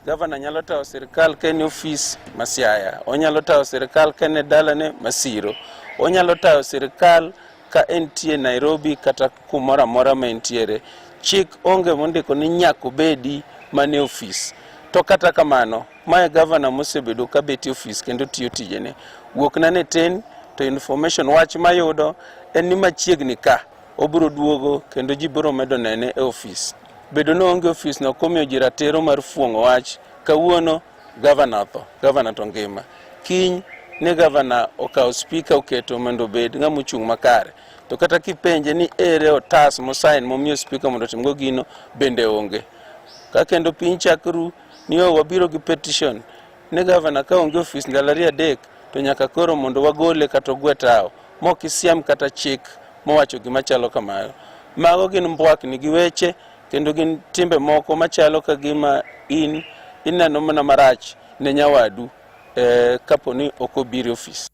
Gavana nyalo tawo sirkal kene ofis Masiaya, onyalo tawo sirkal kene dalane Masiro, onyalo tawo sirkal ka entie Nairobi kata kumoro amora ma entiere. Chik onge mondiko ni nyaka bedi mane ofis. To kata kamano, mae gavana mosebedo ka beti ofis kendo tiyo tijene. Wuokna ne tin to information wach mayudo en ni machiegni ka obiro duogo kendo ji biro medo nene e ofis. Bedo no onge ofis no komiyo ji ratiro mar fuong'o wach. Kawuono gavana otho, gavana to ngima. Kiny ne gavana okawo speaker oketo mondo obed ng'ama ochung' makare. To kata kipenje ni ere otas mosain momiyo speaker mondo timgo gino bende onge. Ka kendo piny chakru ni wabiro gi petition ne gavana ka onge ofis ndalo 3 to nyaka koro mondo wagole kata ogwe tao mok isiam kata chik mowacho gima chalo kamayo. Mago gin mbwakni gi weche kendo gin timbe moko machalo ka gima ineno mana marach ne nyawadu kapo ni ok obiro ofis.